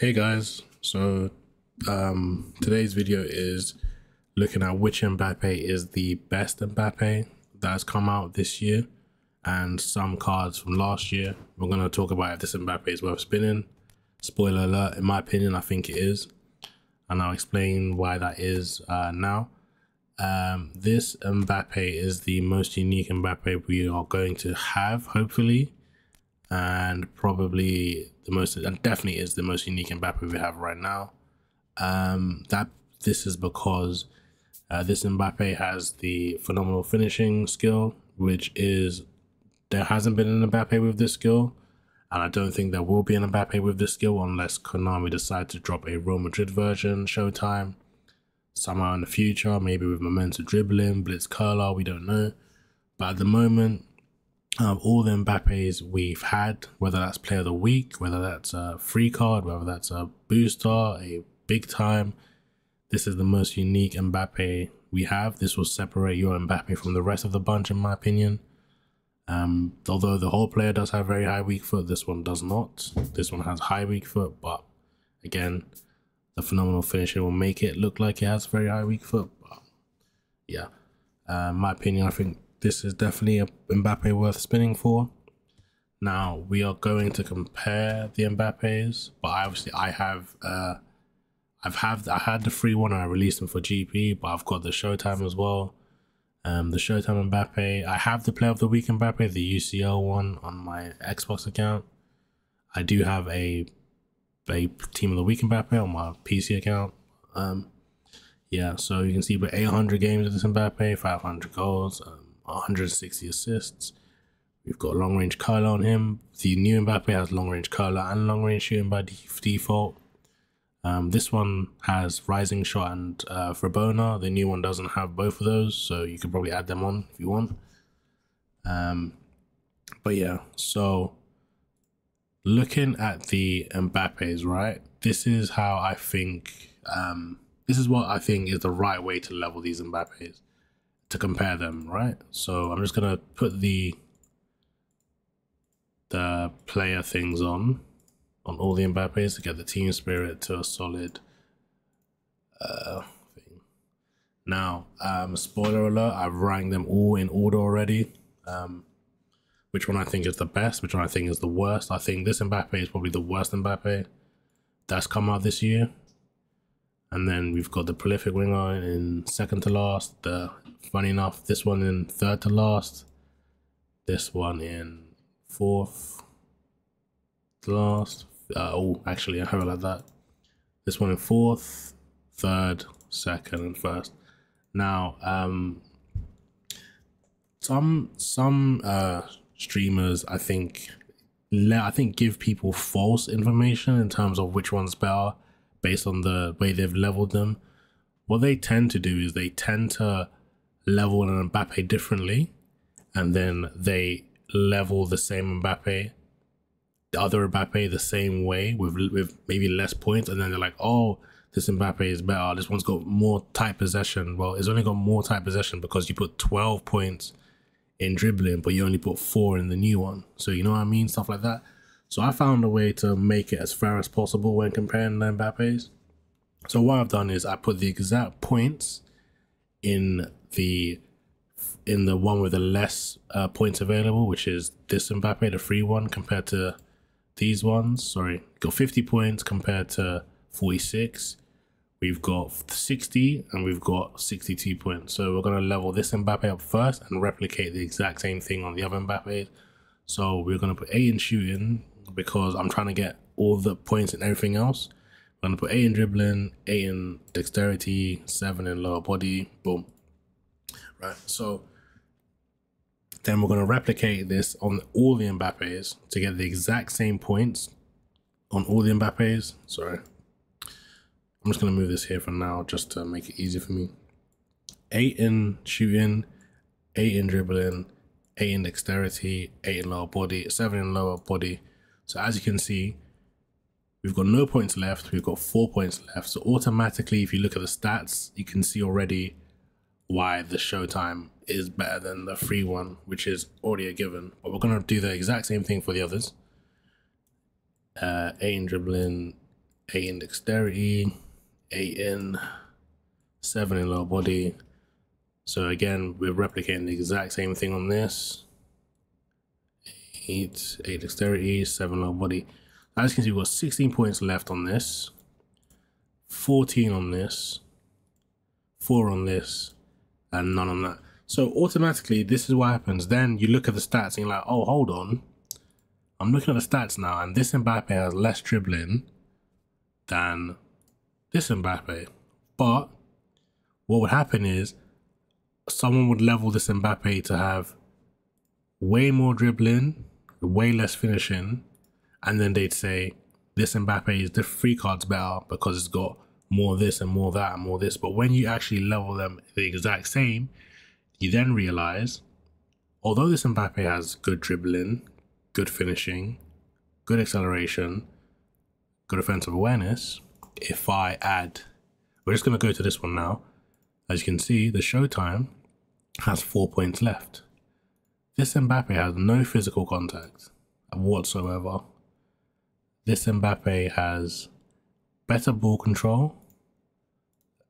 Hey guys, today's video is looking at which Mbappe is the best Mbappe that has come out this year and some cards from last year. We're going to talk about if this Mbappe is worth spinning. Spoiler alert, in my opinion, I think it is, and I'll explain why that is now. This Mbappe is the most unique Mbappe we are going to have, hopefully, and probably the most, and definitely is the most unique Mbappe we have right now. This is because this Mbappe has the phenomenal finishing skill, which is, there hasn't been an Mbappe with this skill, and I don't think there will be an Mbappe with this skill unless Konami decide to drop a Real Madrid version Showtime somehow in the future, maybe with Momentum Dribbling, Blitz Curler, we don't know. But at the moment, all the Mbappes we've had, whether that's Player of the Week, whether that's a free card, whether that's a booster, a big time, this is the most unique Mbappe we have. This will separate your Mbappe from the rest of the bunch, in my opinion. Although the whole player does have very high weak foot, this one does not. This one has high weak foot, but again, the phenomenal finisher will make it look like it has very high weak foot. But yeah, in my opinion, I think this is definitely a Mbappe worth spinning for. Now we are going to compare the Mbappes, but obviously I had the free one and I released them for GP, but I've got the Showtime as well. The Showtime Mbappe, I have the Player of the Week Mbappe, the UCL one, on my Xbox account. I do have a Team of the Week Mbappe on my PC account. Yeah, so you can see we're 800 games of this Mbappe, 500 goals, 160 assists. We've got long range curler on him. The new Mbappe has long range curler and long range shooting by default. This one has rising shot and Rabona. The new one doesn't have both of those, so you could probably add them on if you want. But yeah, so looking at the Mbappes, right? This is how I think. This is what I think is the right way to level these Mbappes, to compare them, right? So I'm just gonna put the player things on all the Mbappes to get the team spirit to a solid thing. Now, spoiler alert, I've ranked them all in order already. Which one I think is the best, which one I think is the worst. I think this Mbappe is probably the worst Mbappe that's come out this year. And then we've got the prolific winger in second to last. Funny enough, this one in third to last. This one in fourth to last. Actually, I have it like that. This one in fourth, third, second, and first. Now, some streamers, I think give people false information in terms of which one's better based on the way they've leveled them. What they tend to do is they tend to level an Mbappe differently, and then they level the same Mbappe, the other Mbappe, the same way with maybe less points, and then they're like, oh, this Mbappe is better, this one's got more tight possession. Well, it's only got more tight possession because you put 12 points in dribbling, but you only put 4 in the new one. So you know what I mean? Stuff like that. So I found a way to make it as fair as possible when comparing the Mbappes. So what I've done is I put the exact points in the one with the less points available, which is this Mbappe, the free one, compared to these ones. Sorry, got 50 points compared to 46. We've got 60 and we've got 62 points. So we're going to level this Mbappe up first and replicate the exact same thing on the other Mbappe. So we're going to put 8 in shooting because I'm trying to get all the points and everything else. We're going to put 8 in dribbling, 8 in dexterity, 7 in lower body, boom. Right, so then we're going to replicate this on all the Mbappes to get the exact same points on all the Mbappes. Sorry. I'm just going to move this here for now just to make it easier for me. 8 in shooting, 8 in dribbling, 8 in dexterity, 8 in lower body, 7 in lower body. So as you can see, we've got no points left. We've got 4 points left. So automatically, if you look at the stats, you can see already why the Showtime is better than the free one, which is already a given. But we're going to do the exact same thing for the others. 8 in dribbling, 8 in dexterity, 8 in, 7 in lower body. So again, we're replicating the exact same thing on this. 8 dexterity, 7 lower body. As you can see, we've got 16 points left on this, 14 on this, 4 on this, and none on that. So automatically, this is what happens. Then you look at the stats and you're like, oh, hold on. I'm looking at the stats now, and this Mbappe has less dribbling than this Mbappe. But what would happen is someone would level this Mbappe to have way more dribbling, way less finishing, and then they'd say this Mbappe is the free card's better because it's got more this and more that and more this. But when you actually level them the exact same, you then realize, although this Mbappe has good dribbling, good finishing, good acceleration, good offensive awareness, if I add, we're just going to go to this one now. As you can see, the Showtime has 4 points left. This Mbappe has no physical contact whatsoever. This Mbappe has better ball control,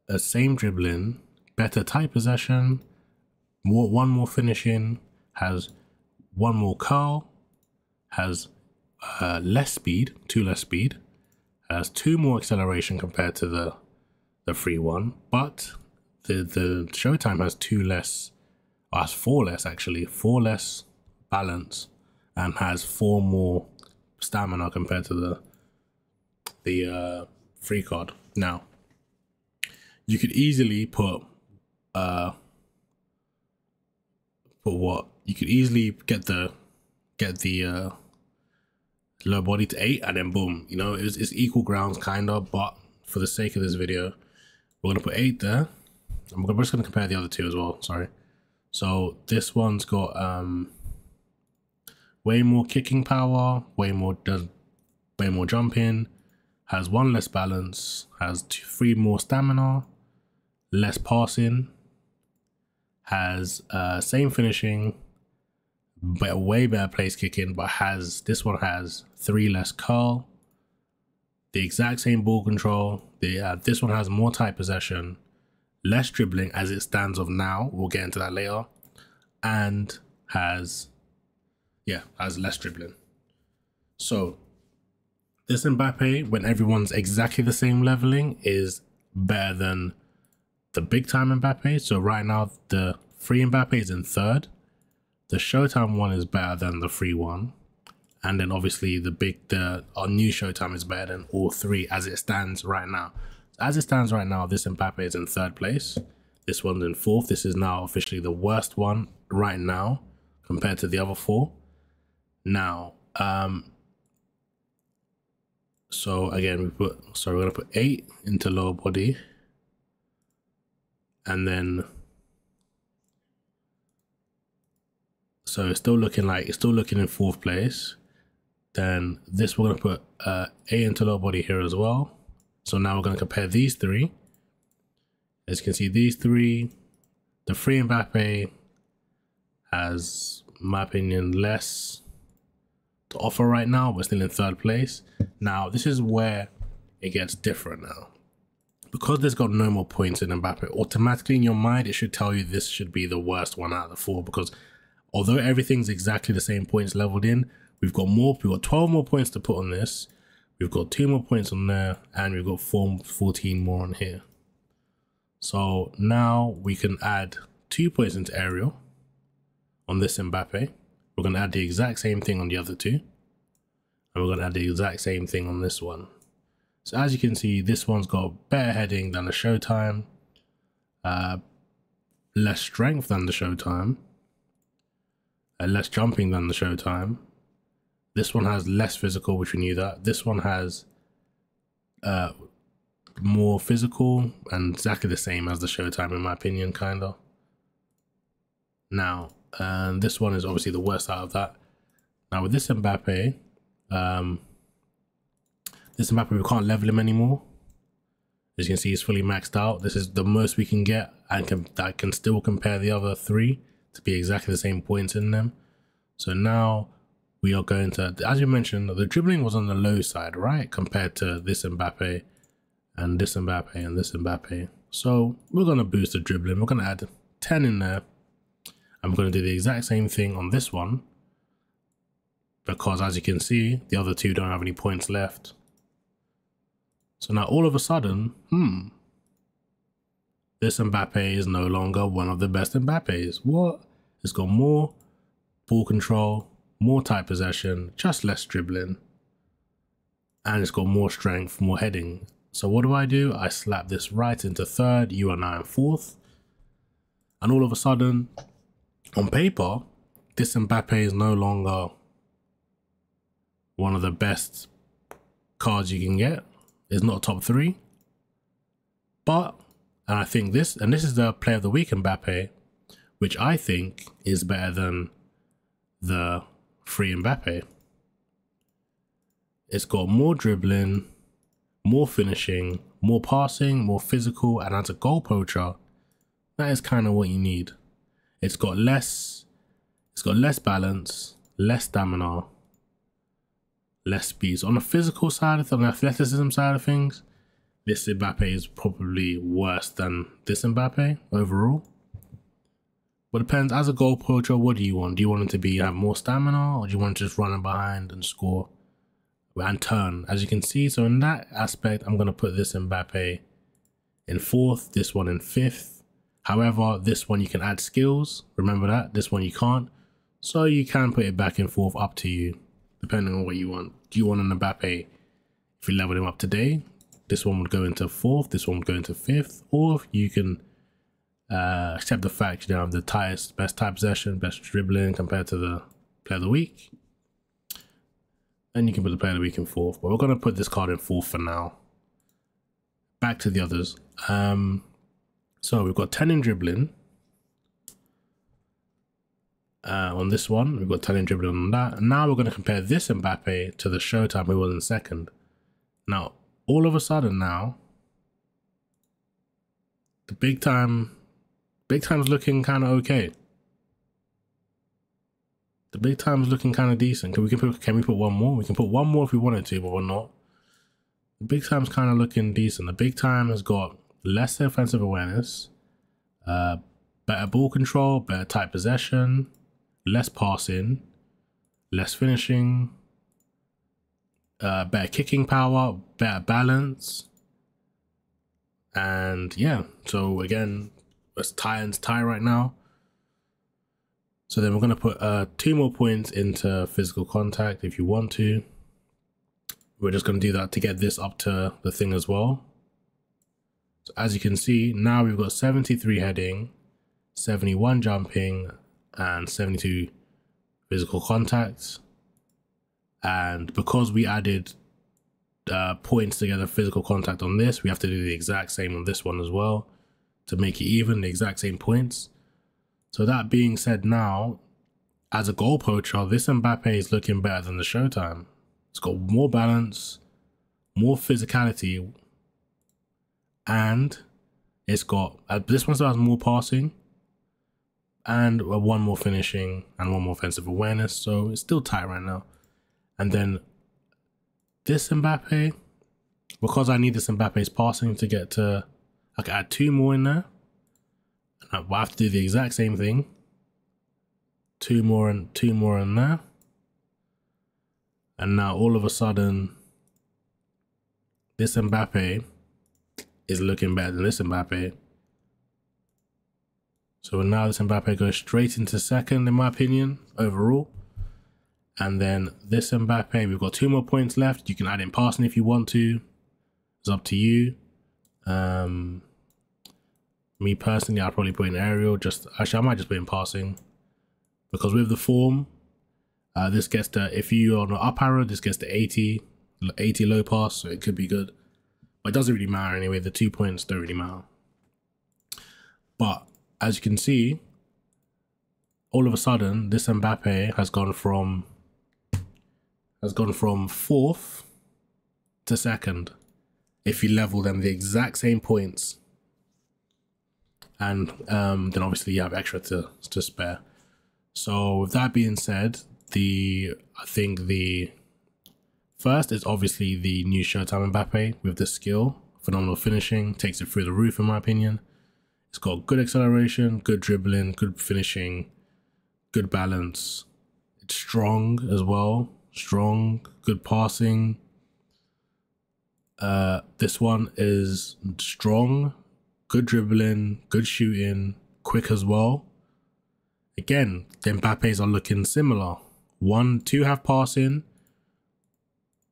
the same dribbling, better tight possession, one more finishing, has one more curl, has less speed, 2 less speed, has 2 more acceleration compared to the free one, but the Showtime has 2 less, or has 4 less actually, 4 less balance, and has 4 more stamina compared to the free card. Now, you could easily put what? You could easily get the low body to 8 and then boom, you know, it's equal grounds kind of, but for the sake of this video, we're gonna put 8 there. We're just gonna compare the other two as well, sorry. So this one's got way more kicking power, way more jumping, has 1 less balance, has 3 more stamina, less passing, has same finishing, but way better place kicking, but this one has 3 less curl, the exact same ball control. This one has more tight possession, less dribbling as it stands of now, we'll get into that later, and has less dribbling. So this Mbappe, when everyone's exactly the same leveling, is better than the big time Mbappe. So right now the free Mbappe is in 3rd. The Showtime one is better than the free one, and then obviously our new Showtime is better than all 3 as it stands right now. As it stands right now, this Mbappe is in 3rd place. This one's in 4th. This is now officially the worst one right now compared to the other 4. Now, so again, we're gonna put 8 into lower body, and then so it's still looking in 4th place. Then this we're gonna put 8 into lower body here as well. So now we're gonna compare these 3. As you can see, these 3, the free Mbappe has, in my opinion, less to offer right now, but still in 3rd place. Now this is where it gets different now, because there's got no more points in Mbappe. Automatically in your mind it should tell you this should be the worst one out of the 4, because although everything's exactly the same points leveled in, we've got 12 more points to put on this, we've got 2 more points on there, and we've got 14 more on here. So now we can add 2 points into aerial on this Mbappe. We're going to add the exact same thing on the other 2. And we're going to add the exact same thing on this one. So as you can see, this one's got better heading than the Showtime, less strength than the Showtime, less jumping than the Showtime. This one has less physical, which we knew that. This one has more physical and exactly the same as the Showtime in my opinion, kind of. Now, this one is obviously the worst out of that. Now with this Mbappe, we can't level him anymore. As you can see, he's fully maxed out. This is the most we can get, and that can still compare the other 3 to be exactly the same points in them. So now we are going to, as you mentioned, the dribbling was on the low side, right? Compared to this Mbappe and this Mbappe and this Mbappe. So we're going to boost the dribbling. We're going to add 10 in there. I'm going to do the exact same thing on this one, because as you can see, the other two don't have any points left. So now all of a sudden, this Mbappe is no longer one of the best Mbappes. What? It's got more ball control, more tight possession, just less dribbling. And it's got more strength, more heading. So what do? I slap this right into third, you are now in fourth. And all of a sudden, on paper, this Mbappe is no longer one of the best cards you can get. It's not top 3. But, and I think this is the player of the week Mbappe, which I think is better than the free Mbappe. It's got more dribbling, more finishing, more passing, more physical, and as a goal poacher, that is kind of what you need. It's got less balance, less stamina, less speed. So on the physical side, on the athleticism side of things, this Mbappe is probably worse than this Mbappe overall. But it depends. As a goal poacher, what do you want? Do you want him to have more stamina, or do you want to just run in behind and score and turn? As you can see, so in that aspect, I'm going to put this Mbappe in 4th, this one in 5th. However, this one you can add skills. Remember that. This one you can't. So you can put it back in 4th, up to you, depending on what you want. Do you want an Mbappe, if you leveled him up today, this one would go into 4th, this one would go into 5th, or you can accept the fact you have the best tight possession, best dribbling compared to the player of the week, and you can put the player of the week in 4th. But we're going to put this card in 4th for now. Back to the others. So we've got 10 in dribbling on this one. We've got 10 in dribbling on that. And now we're going to compare this Mbappe to the Showtime who was in 2nd. Now, all of a sudden now, the big time's looking kind of okay. The big time's looking kind of decent. Can we put one more? We can put one more if we wanted to, but we're not. The big time's kind of looking decent. The big time has got less offensive awareness, better ball control, better tight possession, less passing, less finishing, better kicking power, better balance, and yeah. So again, it's tie right now. So then we're going to put 2 more points into physical contact if you want to. We're just going to do that to get this up to the thing as well. So as you can see, now we've got 73 heading, 71 jumping, and 72 physical contacts. And because we added points together, physical contact on this, we have to do the exact same on this one as well to make it even, the exact same points. So that being said, now as a goal poacher, this Mbappe is looking better than the Showtime. It's got more balance, more physicality, and it's got this one still has more passing and one more finishing and one more offensive awareness. So it's still tight right now. And then this Mbappe, because I need this Mbappe's passing to get to, I can add 2 more in there. And I have to do the exact same thing. 2 more and 2 more in there. And now all of a sudden, this Mbappe is looking better than this Mbappe. So now this Mbappe goes straight into 2nd, in my opinion, overall. And then this Mbappe, we've got 2 more points left. You can add in passing if you want to. It's up to you. Me personally, I'll probably put in aerial. Actually, I might just put in passing. Because with the form, this gets to, if you're on the up arrow, this gets to 80 low pass, so it could be good. But it doesn't really matter anyway. The 2 points don't really matter. But as you can see, all of a sudden, this Mbappe has gone from 4th to 2nd. If you level them the exact same points, and then obviously you have extra to spare. So with that being said, I think the first is obviously the new Showtime Mbappe with the skill, phenomenal finishing, takes it through the roof in my opinion. It's got good acceleration, good dribbling, good finishing, good balance. It's strong as well, strong, good passing. This one is strong, good dribbling, good shooting, quick as well. Again, the Mbappes are looking similar. 2 have passing,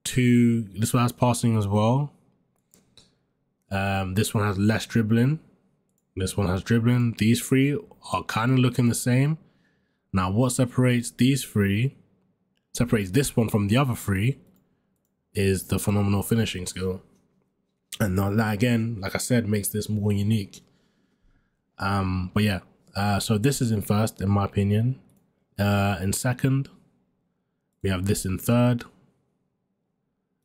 2, this one has passing as well. This one has less dribbling. This one has dribbling. These 3 are kind of looking the same. Now, what separates these 3, separates this one from the other 3, is the phenomenal finishing skill. And that, again, like I said, makes this more unique. But yeah, so this is in first, in my opinion. In second, we have this in third.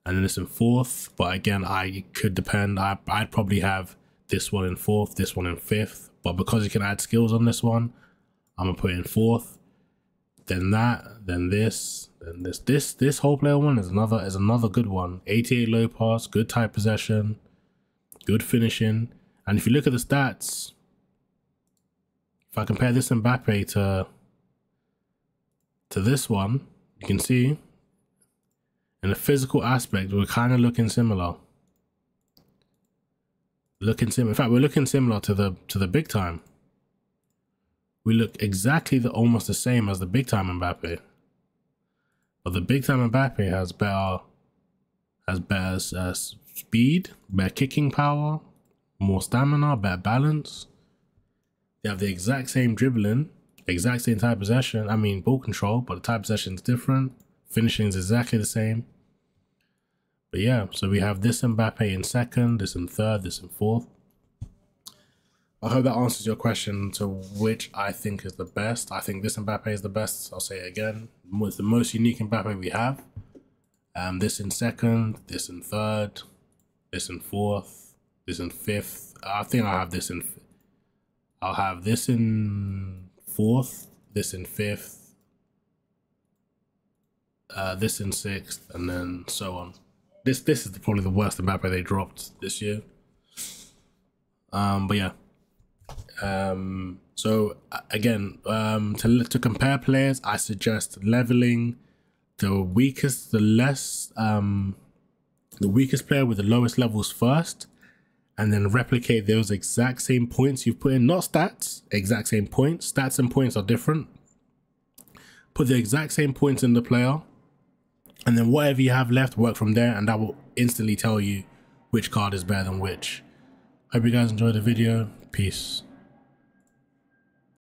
And then this in fourth. But again, it could depend. I'd probably have this one in fourth, this one in fifth. But because you can add skills on this one, I'm gonna put it in fourth. Then that, then this, then this. This whole player one is another good one. 88 low pass, good tight possession, good finishing. And if you look at the stats, if I compare this Mbappe to this one, you can see in the physical aspect, we're kind of looking similar. In fact, we're looking similar to the big time. We look exactly almost the same as the big time Mbappe. But the big time Mbappe has better speed, better kicking power, more stamina, better balance. They have the exact same dribbling, exact same type possession. I mean, ball control, but the type possession is different. Finishing is exactly the same. But yeah, so we have this Mbappe in second, this in third, this in fourth. I hope that answers your question to which I think is the best. I think this Mbappe is the best. I'll say it again. It's the most unique Mbappe we have. This in second, this in third, this in fourth, this in fifth. I think I'll have this in fourth, this in fifth, this in sixth, and then so on. This is probably the worst Mbappe they dropped this year. But yeah. So again, to compare players, I suggest leveling the weakest player with the lowest levels first, and then replicate those exact same points you've put in, not stats, exact same points. Stats and points are different. Put the exact same points in the player, and then whatever you have left, work from there, and that will instantly tell you which card is better than which. Hope you guys enjoyed the video. Peace.